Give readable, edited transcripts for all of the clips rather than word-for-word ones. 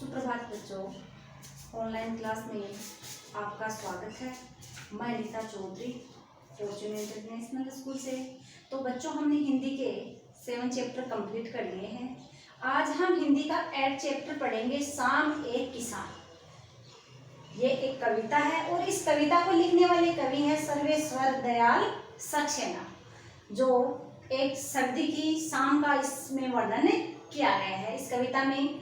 सुप्रभात बच्चों, online class में आपका स्वागत है। मैं Rita Chaudhary Fortune International School से। तो बच्चों, हमने हिंदी के 7 चैप्टर कंप्लीट कर लिए हैं। आज हम हिंदी का 8 चैप्टर पढ़ेंगे, शाम एक किसान। ये एक कविता है और इस कविता को लिखने वाले कवि हैं सर्वेश्वर दयाल सक्सेना, जो एक सर्दी की शाम का इसमें वर्णन किया गया है। इस कविता में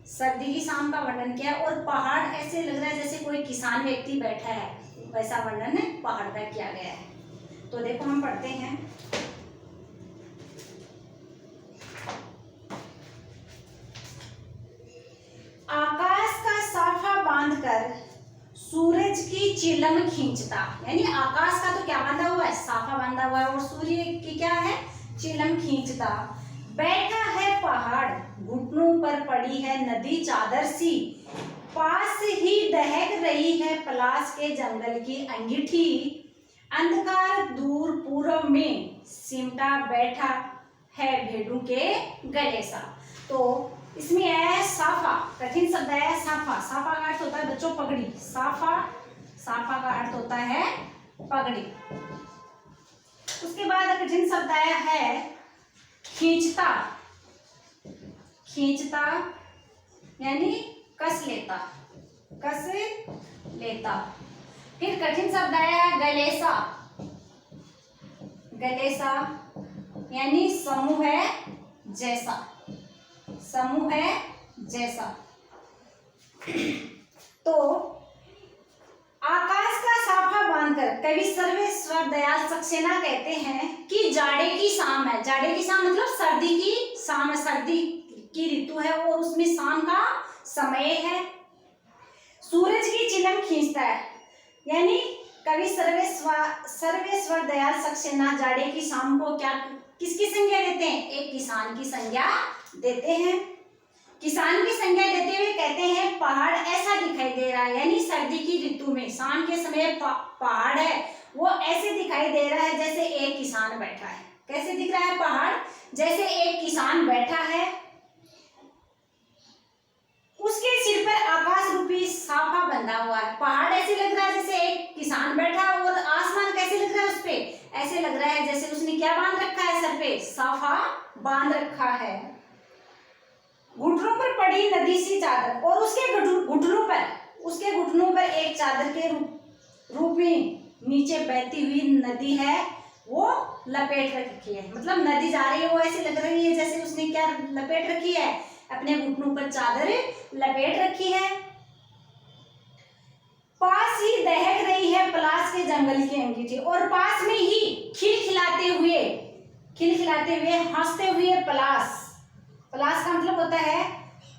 सर्दी की शाम का वर्णन किया है और पहाड़ ऐसे लग रहा है जैसे कोई किसान व्यक्ति बैठा है, वैसा वर्णन पहाड़ का किया गया है। तो देखो, हम पढ़ते हैं। आकाश का साफा बांधकर सूरज की चिलम खींचता, यानी आकाश का तो क्या बांधा हुआ है, साफा बांधा हुआ है, और सूर्य की क्या है, चिलम खींचता। बैठा है पहाड़, घुटनों पर पड़ी है नदी चादर सी, पास ही दहक रही है पलाश के जंगल की अंगीठी, अंधकार दूर पूरब में सिमटा बैठा है भेड़ों के गले सा। तो इसमें है साफा, कठिन शब्द है साफा। साफा का अर्थ होता है बच्चों पगड़ी। साफा, साफा का अर्थ होता है पगड़ी। उसके बाद कठिन शब्द आया है खींचता। खींचता यानी कस लेता, कस लेता। फिर कठिन शब्द आया है गलेसा। गलेसा यानी समूह है जैसा, समूह है जैसा। तो आकाश का साफा बांधकर कवि सर्वेश्वर दयाल सक्सेना कहते हैं कि जाड़े की शाम है। जाड़े की शाम मतलब सर्दी की शाम है, सर्दी की ऋतु है और उसमें शाम का समय है। सूरज की चिलम खींचता है, यानी कवि सर्वेश्वर दयाल सक्सेना जाड़े की शाम को क्या किसकी संज्ञा देते हैं, एक किसान की संज्ञा देते हैं। किसान की संज्ञा देते हुए कहते हैं पहाड़ ऐसा दिखाई दे रहा है, यानी सर्दी की ऋतु में शाम के समय पहाड़ है वो ऐसे दिखाई दे रहा है जैसे एक किसान बैठा है। कैसे दिख रहा है पहाड़, जैसे एक किसान बैठा है, उसके सिर पर आकाश रूपी साफा बंधा हुआ है। पहाड़ ऐसे लग रहा है जैसे एक किसान बैठा, और आसमान कैसे लग रहा है, उस पे ऐसे लग रहा है जैसे उसने क्या बांध रखा है, सर पे साफा बांध रखा है। घुटनों पर पड़ी नदी सी चादर, और उसके घुटनों पर एक चादर के रूप में नीचे बहती हुई नदी है, वो लपेट रखी है। मतलब नदी जा रही है, वो ऐसे लग रही है जैसे उसने क्या लपेट रखी है, अपने घुटनों पर चादर लपेट रखी है। पास ही दहक रही है पलाश के जंगल की अंगीठी, और पास में ही खिलखिलाते हुए हंसते हुए पलाश। पलाश का मतलब होता है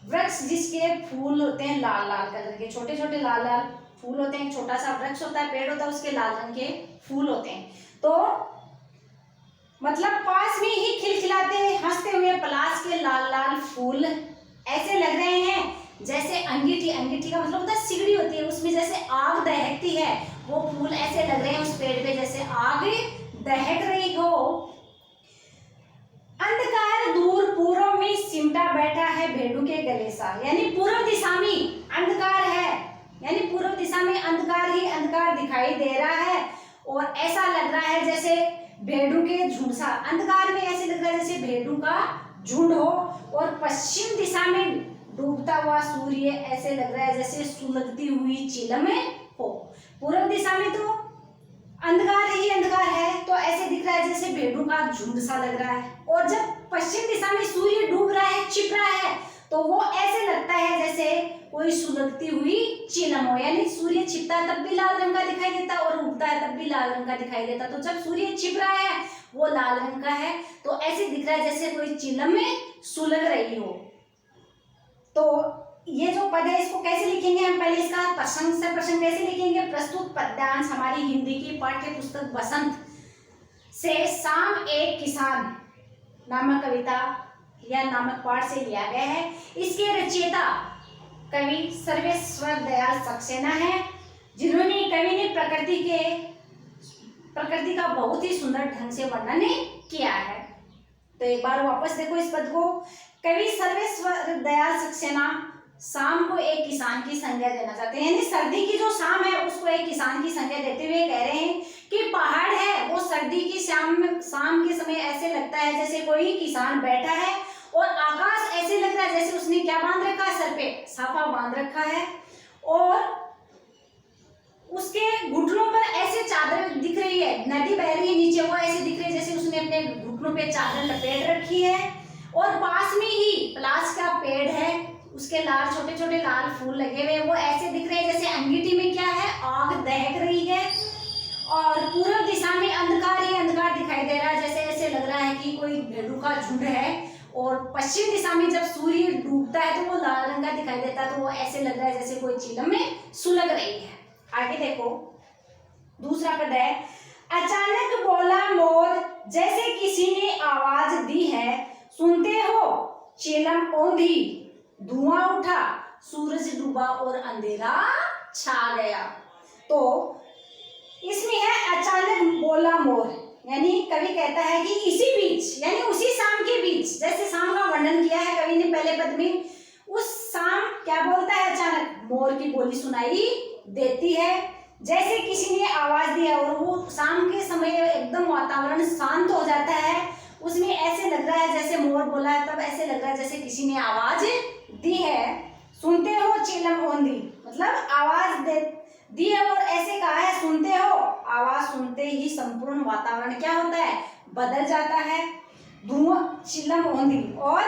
वृक्ष जिसके फूल होते हैं लाल लाल कलर के, छोटे छोटे लाल लाल फूल होते हैं। छोटा सा वृक्ष होता है, पेड़ होता है, उसके लाल रंग के फूल होते हैं। तो मतलब पास में ही खिलखिलाते हंसते हुए पलाश के लाल लाल फूल ऐसे लग रहे हैं जैसे अंगीठी। अंगीठी का मतलब होता है सिगड़ी होती है, उसमें जैसे आग दहकती है, वो फूल ऐसे लग रहे हैं उस पेड़ पे जैसे आग दहक रही हो। अंधकार दूर पूर्व में सिमटा बैठा है भेड़ों के गले सा, यानी पूर्व दिशा में अंधकार है, यानी पूर्व दिशा में अंधकार ही अंधकार दिखाई दे रहा है, और ऐसा लग रहा है जैसे भेड़ों के झुंड सा। अंधकार में ऐसे लग रहा है जैसे भेड़ों का झुंड हो, और पश्चिम दिशा में डूबता हुआ सूर्य ऐसे लग रहा है जैसे सुलगती हुई चिलम हो। पूर्व दिशा में तो अंधकार ही अंधकार है, तो ऐसे दिख रहा है जैसे भेड़ों का झुंड सा लग रहा है, और जब पश्चिम दिशा में सूर्य डूब रहा है, छिप रहा है, तो वो ऐसे लगता है जैसे कोई सुलगती हुई चिलम हो। यानी सूर्य छिपता है तब भी लाल रंग का दिखाई देता, और उगता है तब भी लाल रंग का दिखाई देता। तो जब सूर्य छिप रहा है वो लाल रंग का है, तो ऐसे दिख रहा है जैसे कोई चिलम में सुलग रही हो। तो ये जो पद है इसको कैसे लिखेंगे, हम पहले इसका प्रसंग से प्रसंग कैसे लिखेंगे। प्रस्तुत पद्यांश हमारी हिंदी की पाठ्य पुस्तक बसंत से शाम एक किसान नामक कविता या नामक पाठ से लिया गया है। इसके रचयिता कवि सर्वेश्वर दयाल सक्सेना है, जिन्होंने कवि ने प्रकृति का बहुत ही सुंदर ढंग से वर्णन किया है। तो एक बार वापस देखो इस पद को। कवि सर्वेश्वर दयाल सक्सेना शाम को एक किसान की संज्ञा देना चाहते हैं, यानी सर्दी की जो शाम है उसको एक किसान की संज्ञा देते हुए कह रहे हैं कि पहाड़ है वो सर्दी की शाम के समय ऐसे लगता है जैसे कोई किसान बैठा है, और आकाश ऐसे लग रहा है जैसे उसने क्या बांध रखा है, सर पे साफा बांध रखा है, और उसके घुटनों पर ऐसे चादर दिख रही है, नदी बह रही है नीचे, वो ऐसे दिख रही है जैसे उसने अपने घुटनों पे चादर लपेट रखी है, और पास में ही पलाश का पेड़ है, उसके लाल छोटे छोटे लाल फूल लगे हुए, वो ऐसे दिख रहे हैं जैसे अंगीठी में क्या है, आग दहक रही है, और पूर्व दिशा में अंधकार ही अंधकार दिखाई दे रहा है, जैसे ऐसे लग रहा है कि कोई भेड़ों का झुंड है, और पश्चिम दिशा में जब सूर्य डूबता है तो वो लाल रंग का दिखाई देता है, तो वो ऐसे लग रहा है जैसे कोई चिलम में सुलग रही है। आगे देखो, दूसरा पद है, अचानक बोला मोर जैसे किसी ने आवाज दी है, सुनते हो चिलम औंधी, धुआं उठा, सूरज डूबा और अंधेरा छा गया। तो इसमें है अचानक बोला मोर, यानी कवि कहता है कि इसी बीच, यानी उसी शाम के बीच, जैसे शाम का वर्णन किया है कवि ने पहले पद में, उस शाम क्या बोलता है, अचानक मोर की बोली सुनाई देती है, जैसे किसी ने आवाज दी है, और वो शाम के समय एकदम वातावरण शांत हो जाता है, उसमें ऐसे लग रहा है जैसे मोर बोला है, तब ऐसे लग रहा है जैसे किसी ने आवाज दी है। सुनते हो चिलम औंधी, मतलब आवाज दी है, और ऐसे कहा है सुनते हो, आवाज सुनते ही संपूर्ण वातावरण क्या होता है, बदल जाता है। धुआं, चिलम औंधी, और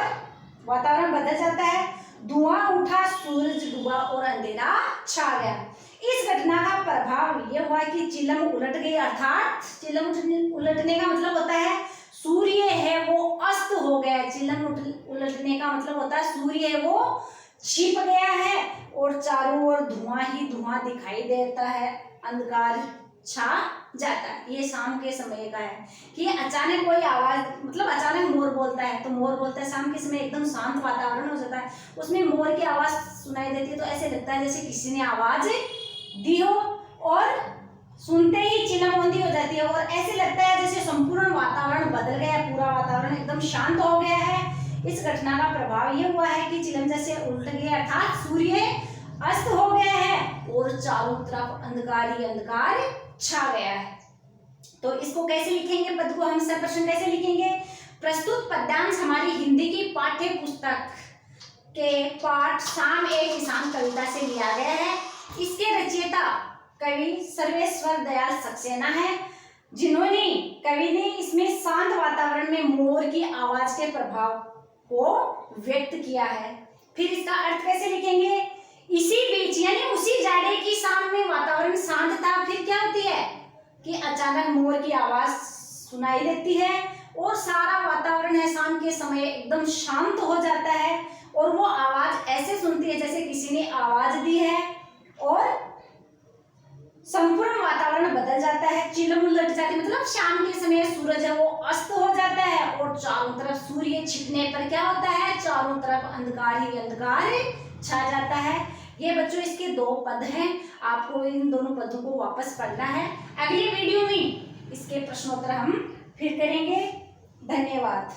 वातावरण बदल जाता है, धुआं उठा, सूरज डूबा और अंधेरा छा गया। इस घटना का प्रभाव यह हुआ कि चिलम उलट गई, अर्थात चिलम उलटने का मतलब होता है सूर्य है वो अस्त हो गया, चिलम उलटने का मतलब होता है सूर्य है वो छिप गया है, और चारों ओर धुआं ही धुआं दिखाई देता है, अंधकार छा जाता है। ये शाम के समय का है कि अचानक कोई आवाज, मतलब अचानक मोर बोलता है, तो मोर बोलता है शाम के समय एकदम शांत वातावरण हो जाता है, उसमें मोर की आवाज सुनाई देती है, तो ऐसे लगता है जैसे किसी ने आवाज दी हो, और सुनते ही चिलम औंधी हो जाती है, और ऐसे लगता है जैसे संपूर्ण वातावरण बदल गया, पूरा वातावरण एकदम शांत हो गया है। इस घटना का प्रभाव यह हुआ है कि चिलम जैसे उलट गया, अर्थात सूर्य अस्त हो गया है, और चारों तरफ अंधकार ही अंधकार छा गया है। तो इसको कैसे लिखेंगे, पद को हम सब प्रश्न कैसे लिखेंगे। प्रस्तुत पद्यांश हमारी हिंदी की पाठ्य पुस्तक के पाठ शाम एक किसान कविता से लिया गया है। इसके रचयिता कवि सर्वेश्वर दयाल सक्सेना है, जिन्होंने कवि ने इसमें शांत वातावरण में मोर की आवाज के प्रभाव को व्यक्त किया है। फिर इसका अर्थ कैसे लिखेंगे, इसी बीच, यानी उसी जाड़े की शाम में वातावरण शांत था, फिर क्या होती है कि अचानक मोर की आवाज सुनाई देती है, और सारा वातावरण है शाम के समय एकदम शांत हो जाता है, और वो आवाज ऐसे सुनती है जैसे किसी ने आवाज दी है, और संपूर्ण वातावरण बदल जाता है, चिलम उलट जाती है, मतलब शाम के समय सूरज है वो अस्त हो जाता है, और चारों तरफ सूर्य छिपने पर क्या होता है, चारों तरफ अंधकार ही अंधकार छा जाता है। ये बच्चों इसके दो पद हैं, आपको इन दोनों पदों को वापस पढ़ना है। अगले वीडियो में इसके प्रश्नोत्तर हम फिर करेंगे। धन्यवाद।